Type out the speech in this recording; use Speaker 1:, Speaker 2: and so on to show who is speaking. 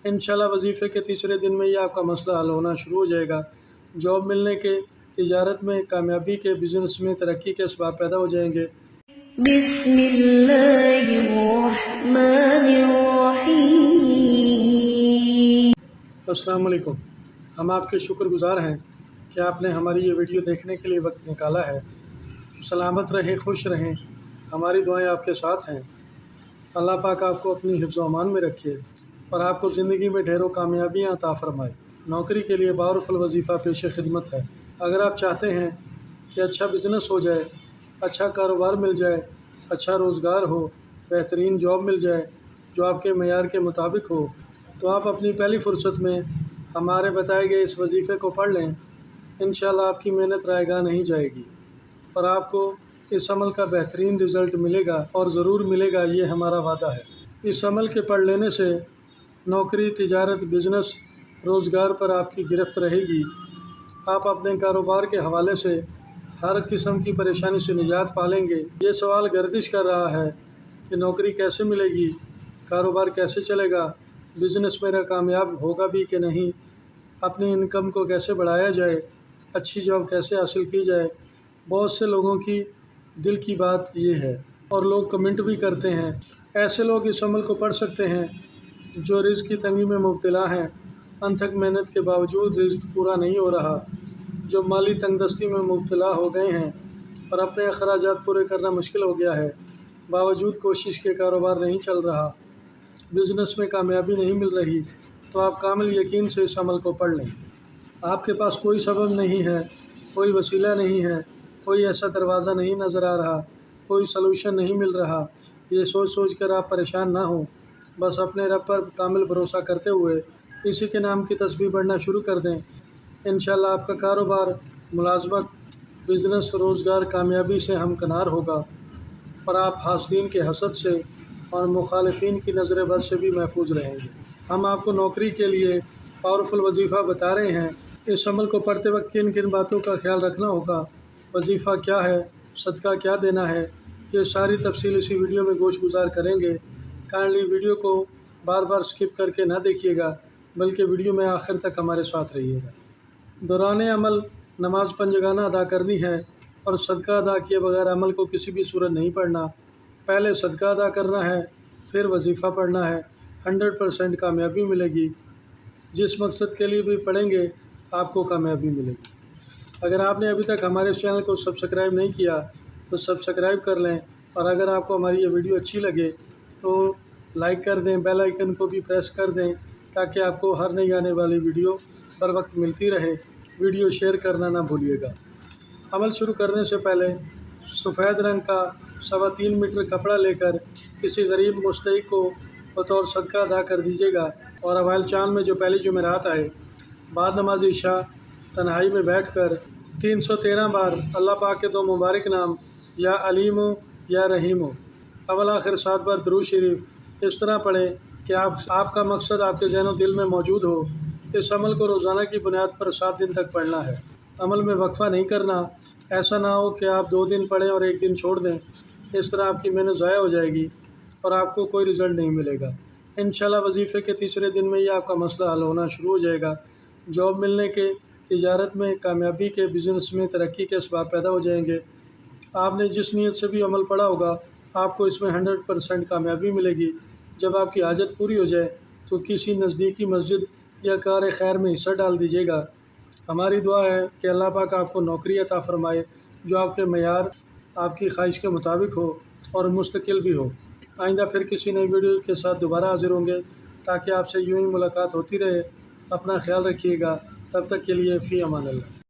Speaker 1: इंशाल्लाह वजीफ़े के तीसरे दिन में ही आपका मसला हल होना शुरू हो जाएगा। जॉब मिलने के, तिजारत में कामयाबी के, बिज़नेस में तरक्की के असबाब पैदा हो जाएंगे। अस्सलाम वालेकुम। हम आपके शुक्रगुज़ार हैं कि आपने हमारी ये वीडियो देखने के लिए वक्त निकाला है। सलामत रहें, खुश रहें, हमारी दुआएं आपके साथ हैं। अल्लाह पाक आपको अपनी हिफ्ज़ व अमान में रखे और आपको ज़िंदगी में ढेरों कामयाबियाँ अता फ़रमाए। नौकरी के लिए पावरफुल वजीफ़ा पेश खिदमत है। अगर आप चाहते हैं कि अच्छा बिज़नेस हो जाए, अच्छा कारोबार मिल जाए, अच्छा रोज़गार हो, बेहतरीन जॉब मिल जाए जो आपके मयार के मुताबिक हो, तो आप अपनी पहली फ़ुर्सत में हमारे बताए गए इस वजीफ़े को पढ़ लें। इंशाअल्लाह आपकी मेहनत रायगा नहीं जाएगी और आपको इस अमल का बेहतरीन रिज़ल्ट मिलेगा और ज़रूर मिलेगा, ये हमारा वादा है। इस अमल के पढ़ लेने से नौकरी, तिजारत, बिज़नेस, रोज़गार पर आपकी गिरफ्त रहेगी। आप अपने कारोबार के हवाले से हर किस्म की परेशानी से निजात पालेंगे। ये सवाल गर्दिश कर रहा है कि नौकरी कैसे मिलेगी, कारोबार कैसे चलेगा, बिज़नेस मेरा कामयाब होगा भी कि नहीं, अपनी इनकम को कैसे बढ़ाया जाए, अच्छी जॉब कैसे हासिल की जाए। बहुत से लोगों की दिल की बात ये है और लोग कमेंट भी करते हैं। ऐसे लोग इस अमल को पढ़ सकते हैं जो रिज़्क़ की तंगी में मुब्तला हैं, अनथक मेहनत के बावजूद रिज़्क़ पूरा नहीं हो रहा, जो माली तंगदस्ती में मुब्तला हो गए हैं और अपने अखराजात पूरे करना मुश्किल हो गया है, बावजूद कोशिश के कारोबार नहीं चल रहा, बिज़नेस में कामयाबी नहीं मिल रही, तो आप कामिल यकीन से इस अमल को पढ़ लें। आपके पास कोई सबब नहीं है, कोई वसीला नहीं है, कोई ऐसा दरवाज़ा नहीं नज़र आ रहा, कोई सलूशन नहीं मिल रहा। ये सोच कर आप परेशान ना हों, बस अपने रब पर कामिल भरोसा करते हुए इसी के नाम की तस्बीह पढ़ना शुरू कर दें। इंशाअल्लाह आपका कारोबार, मुलाज़मत, बिज़नेस, रोज़गार कामयाबी से हमकिनार होगा और आप हासदीन के हसद से और मुखालिफिन की नज़र बद से भी महफूज रहेंगे। हम आपको नौकरी के लिए पावरफुल वजीफ़ा बता रहे हैं। इस अमल को पढ़ते वक्त किन किन बातों का ख्याल रखना होगा, वजीफ़ा क्या है, सदका क्या देना है, ये सारी तफसील इसी वीडियो में गोश गुजार करेंगे। काइंडली वीडियो को बार बार स्किप करके ना देखिएगा, बल्कि वीडियो में आखिर तक हमारे साथ रहिएगा। दौरान अमल नमाज पंजगाना अदा करनी है और सदका अदा किए बगैर अमल को किसी भी सूरत नहीं पढ़ना। पहले सदका अदा करना है, फिर वजीफ़ा पढ़ना है। 100% कामयाबी मिलेगी। जिस मकसद के लिए भी पढ़ेंगे आपको कामयाबी मिलेगी। अगर आपने अभी तक हमारे इस चैनल को सब्सक्राइब नहीं किया तो सब्सक्राइब कर लें और अगर आपको हमारी ये वीडियो अच्छी लगे तो लाइक कर दें, बेल आइकन को भी प्रेस कर दें ताकि आपको हर नई आने वाली वीडियो बर वक्त मिलती रहे। वीडियो शेयर करना ना भूलिएगा। अमल शुरू करने से पहले सफ़ेद रंग का 3.25 मीटर कपड़ा लेकर किसी गरीब मुस्तहिक को बतौर सदका अदा कर दीजिएगा और अवाइल चांद में जो पहली जुमेरात आए, बाद नमाज इशा तन्हाई में बैठकर 313 बार अल्लाह पाक के 2 मुबारक नाम या अलीमो या रहीमो अवल आखिर 7 बार दुरूद शरीफ इस तरह पढ़ें कि आपका मकसद आपके ज़हन और दिल में मौजूद हो। इस अमल को रोज़ाना की बुनियाद पर 7 दिन तक पढ़ना है। अमल में वक्फ़ा नहीं करना। ऐसा ना हो कि आप 2 दिन पढ़ें और 1 दिन छोड़ दें, इस तरह आपकी मेहनत ज़ाया हो जाएगी और आपको कोई रिज़ल्ट नहीं मिलेगा। इंशाअल्लाह वजीफ़े के तीसरे दिन में ही आपका मसला हल होना शुरू हो जाएगा। जॉब मिलने के, तिजारत में कामयाबी के, बिज़नेस में तरक्की के असबाब पैदा हो जाएंगे। आपने जिस नीयत से भी अमल पढ़ा होगा आपको इसमें 100% कामयाबी मिलेगी। जब आपकी हाजत पूरी हो जाए तो किसी नज़दीकी मस्जिद या कार खैर में हिस्सा डाल दीजिएगा। हमारी दुआ है कि अल्लाह पाक आपको नौकरी अता फ़रमाए जो आपके मयार, आपकी ख्वाहिश के मुताबिक हो और मुस्तकिल भी हो। आइंदा फिर किसी नई वीडियो के साथ दोबारा हाज़िर होंगे ताकि आपसे यूँ ही मुलाकात होती रहे। अपना ख्याल रखिएगा। तब तक के लिए फ़ी अमान अल्लाह।